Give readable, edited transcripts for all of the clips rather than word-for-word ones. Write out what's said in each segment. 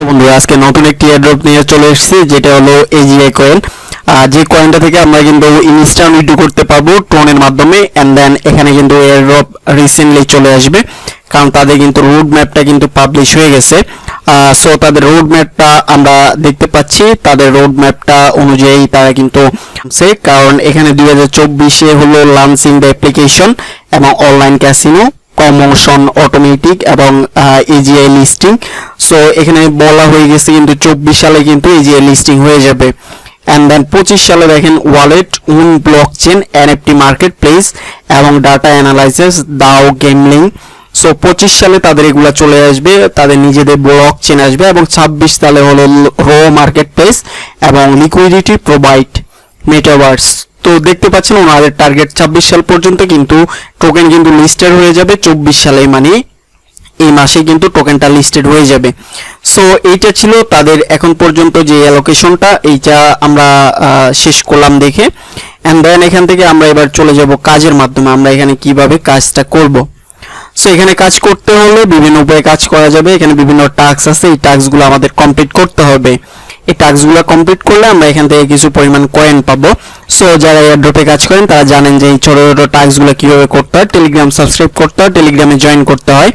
বন্ধুরা আজকে নতুন একটি এয়ারড্রপ নিয়ে চলে এসেছি, যেটা হলো এজিআই কয়েন। যে কয়েনটা থেকে আমরা কিন্তু ইনস্ট্যান্ট উইথড্র করতে পারবো টোনের মাধ্যমে। এন্ড দেন এখানে কিন্তু এয়ারড্রপ রিসেন্টলি চলে আসবে, কারণ তাদের কিন্তু রোড ম্যাপটা কিন্তু পাবলিশ হয়ে গেছে। সো তাদের রোড ম্যাপটা আমরা দেখতে পাচ্ছি, তাদের রোড ম্যাপটা অনুযায়ী তারা কিন্তু কারণ এখানে 2024-এ হলো লঞ্চিং দ্য অ্যাপ্লিকেশন এবং অনলাইন ক্যাসিনো কমোশন অটোমেটিক এবং এজিআই লিস্টিং। সো এখানে বলা হয়ে গেছে কিন্তু 24 সালে কিন্তু এজিআই লিস্টিং হয়ে যাবে। এন্ড দেন 25 সালে দেখেন ওয়ালেট, উন ব্লকচেন, এনএফটি মার্কেট প্লেস এবং ডাটা অ্যানালাইসিস, দাও গেমলিং। সো 25 সালে তাদের এগুলা চলে আসবে, তাদের নিজেদের ব্লকচেন আসবে এবং 26 সালে হলো রো মার্কেট প্লেস এবং লিকুইডিটি প্রোভাইড মেটাভার্স। তো দেখতে পাচ্ছেন ওনাদের টার্গেট 26 সাল পর্যন্ত কিন্তু টোকেন কিন্তু লিস্টেড হয়ে যাবে। 24 সালে মানে এই মাসে কিন্তু টোকেনটা লিস্টেড হয়ে যাবে। সো এইটা ছিল তাদের এখন পর্যন্ত যে অ্যালোকেশনটা, এইটা আমরা শেষ করলাম দেখে। এন্ড দেন এখান থেকে আমরা এবার চলে যাব কাজের মাধ্যমে, আমরা এখানে কিভাবে কাজটা করব। সো এখানে কাজ করতে হলে বিভিন্ন উপায়ে কাজ করা যাবে। এখানে বিভিন্ন টাস্ক আছে, এই টাস্কগুলো আমাদের কমপ্লিট করতে হবে। এই টাস্কগুলো কমপ্লিট করলে আমরা এখান থেকে কিছু পরিমাণ কয়েন পাবো। সো যারা এয়ারড্রপে কাজ করেন তারা জানেন যে এই ছোট ছোট টাস্কগুলো কিভাবে করতে হয়। টেলিগ্রাম সাবস্ক্রাইব করতে হয়, টেলিগ্রামে জয়েন করতে হয়,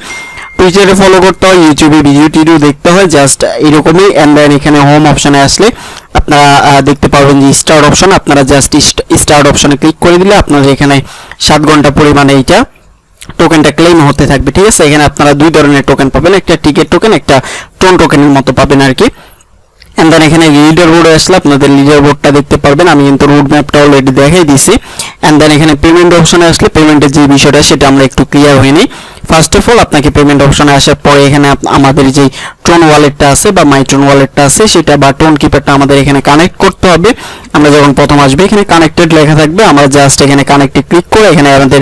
টুইটারে ফলো করতে হয়, ইউটিউবে ভিডিও দেখতে হয়, জাস্ট এরকমই। এন্ড দেন এখানে হোম অপশনে আসলে আপনারা দেখতে পাবেন যে স্টার্ট অপশন, আপনারা জাস্ট স্টার্ট অপশনে ক্লিক করে দিলে আপনারা এখানে 7 ঘন্টা পরিমাণে এইটা টোকেনটা ক্লেম হতে থাকবে। ঠিক আছে, এখানে আপনারা দুই ধরনের টোকেন পাবেন, একটা টিকেট টোকেন, একটা টোন টোকেনের মতো পাবেন আর কি। এন্ড দেন এখানে লিডার বোর্ডে আসলে আপনাদের লিডার বোর্ডটা দেখতে পারবেন। আমি কিন্তু রোড ম্যাপটা অলরেডি দেখাই দিয়েছি। এন্ড দেন এখানে পেমেন্ট অপশনে আসলে পেমেন্টের যে বিষয়টা সেটা আমরা একটু ক্লিয়ার হয়নি। ফার্স্ট অফ অল আপনাকে পেমেন্ট অপশনে আসার পরে এখানে আমাদের যে টোন ওয়ালেটটা আছে বা মাই টোন ওয়ালেটটা আছে সেটা বা টোন কিপারটা আমাদের এখানে কানেক্ট করতে হবে। আমরা যখন প্রথম আসবে এখানে কানেক্টেড লেখা থাকবে, আমরা জাস্ট এখানে কানেক্টে ক্লিক করে এখানে আমাদের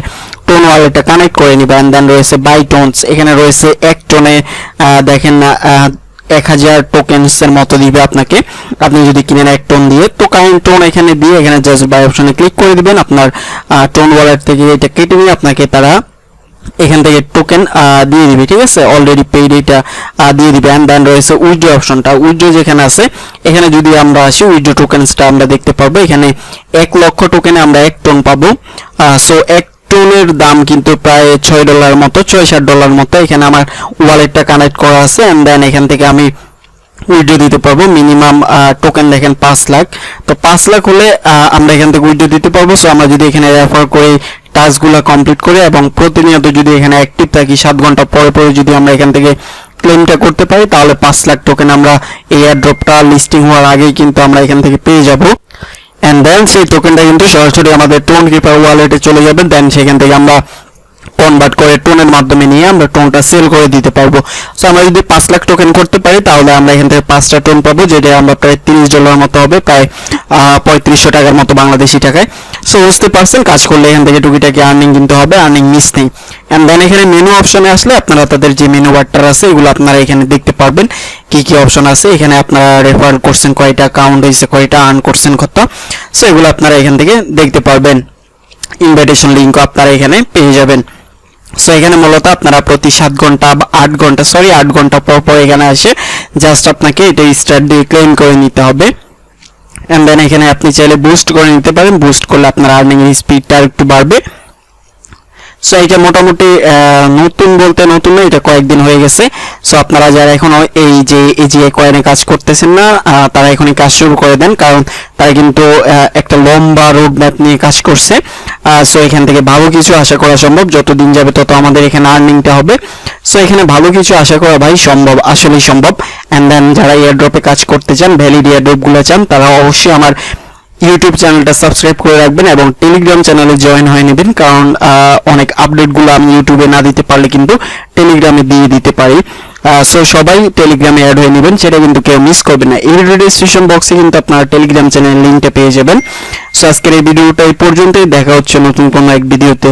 টোন ওয়ালেটটা কানেক্ট করে নিব। এন্ড দেন রয়েছে বাই টোনস, এখানে রয়েছে এক টোনে দেখেন 1000 টোকেনস এর মতো দিবে আপনাকে, আপনি যদি কিনেন এক টোন দিয়ে। তো কারেন্ট টোন এখানে দিয়ে এখানে জাস্ট বাই অপশনে ক্লিক করে দিবেন। আপনার টোন ওয়ালেট থেকে এটা কেটে নিয়ে আপনাকে তারা এখান থেকে টোকেন দিয়ে দিবে। ঠিক আছে, অলরেডি পেইড এটা দিয়ে দিবে। এন্ড দেন রয়েছে উইথড্র অপশনটা, উইথড্র যেখানে আছে এখানে যদি আমরা আসি উইথড্র টোকেনসটা আমরা দেখতে পারবো। এখানে 1 লক্ষ টোকেনে আমরা 1 টোন পাবো। সো 1 টোনের দাম কিন্তু প্রায় $6 মতো, $6-7 মতো। এখানে আমার ওয়ালেটটা কানেক্ট করা আছে। এন্ড দেন এখান থেকে আমি উইথড্র দিতে পারবো। মিনিমাম টোকেন দেখেন 5 লাখ। তো 5 লাখ হলে আমরা এখান থেকে উইথড্র দিতে পারবো। সো আমরা যদি এখানে রেফার করে টাস্কগুলো কমপ্লিট করে এবং প্রতিনিয়ত যদি এখানে অ্যাক্টিভ থাকি 7 ঘন্টা পরে পরে যদি আমরা এখান থেকে ক্লেমটা করতে পারি তাহলে 5 লাখ টোকেন আমরা এই এয়ারড্রপটা লিস্টিং হওয়ার আগেই কিন্তু আমরা এখান থেকে পেয়ে যাব। এন্ড দেন সেই টোকেনটা কিন্তু সরাসরি আমাদের টোন কিপার ওয়ালেটে চলে যাবে। দেন সেখান থেকে আমরা কনভার্ট করে টোনের মাধ্যমে নিয়ে আমরা টোনটা সেল করে দিতে পারবো। সো আমরা যদি 5 লাখ টোকেন করতে পারি তাহলে আমরা এখান থেকে 5টা টোন পাবো, যেটা আমরা প্রায় $30 মতো হবে, প্রায় 3500 টাকার মতো বাংলাদেশি টাকায়। সো বুঝতে পারছেন কাজ করলে এখান থেকে টুকিটাকি আর্নিং কিন্তু হবে, আর্নিং মিস নেই। এন্ড দেন এখানে মেনু অপশনে আসলে আপনারা তাদের যে মেনু বারটার আছে এগুলো আপনারা এখানে দেখতে পারবেন কি কি অপশন আছে। এখানে আপনারা রেফার করছেন কয়টা, কাউন্ট হয়েছে কয়টা, আর্ন করছেন কত, সো এগুলো আপনারা এখান থেকে দেখতে পারবেন। ইনভাইটেশন লিঙ্কও আপনারা এখানে পেয়ে যাবেন। সো এখানে মূলত আপনারা প্রতি 7 ঘন্টা বা 8 ঘন্টা পর পর এখানে আসে জাস্ট আপনাকে এটা স্টার্ট দিয়ে ক্লেম করে নিতে হবে। এন্ড দেন এখানে আপনি চাইলে বুস্ট করে নিতে পারেন, বুস্ট করলে আপনার আর্নিং স্পিডটা একটু বাড়বে। সো এটা মোটামুটি নতুন বলতে নতুন না, এটা কয়েকদিন হয়ে গেছে। সো আপনারা যারা এখনো এই যে এজিআই কয়েনে কাজ করতেছেন না তারা এখনই কাজ শুরু করে দেন, কারণ তারা কিন্তু একটা লম্বা রোড ম্যাপ নিয়ে কাজ করছে। সো এখান থেকে ভালো কিছু আশা করা সম্ভব, যত দিন যাবে তত আমাদের এখানে আর্নিংটা হবে। সো এখানে ভালো কিছু আশা করা ভাই সম্ভব, আসলেই সম্ভব। এন্ড দেন যারা এয়ারড্রপে কাজ করতে চান, ভ্যালিড এয়ারড্রপগুলো চান, তারা অবশ্যই আমার ইউটিউব চ্যানেলটা সাবস্ক্রাইব করে রাখবেন এবং টেলিগ্রাম চ্যানেলে জয়েন হয়ে নেবেন, কারণ অনেক আপডেটগুলো আমি ইউটিউবে না দিতে পারলে কিন্তু টেলিগ্রামে দিয়ে দিতে পারি। সো সবাই টেলিগ্রামে অ্যাড হয়ে নেবেন, সেটা কিন্তু কেউ মিস করবেন না। এই ডিসক্রিপশন বক্সে কিন্তু আপনারা টেলিগ্রাম চ্যানেলের লিঙ্কটা পেয়ে যাবেন। সো আজকের এই ভিডিওটা এই পর্যন্তই, দেখা হচ্ছে নতুন কোনো এক ভিডিওতে।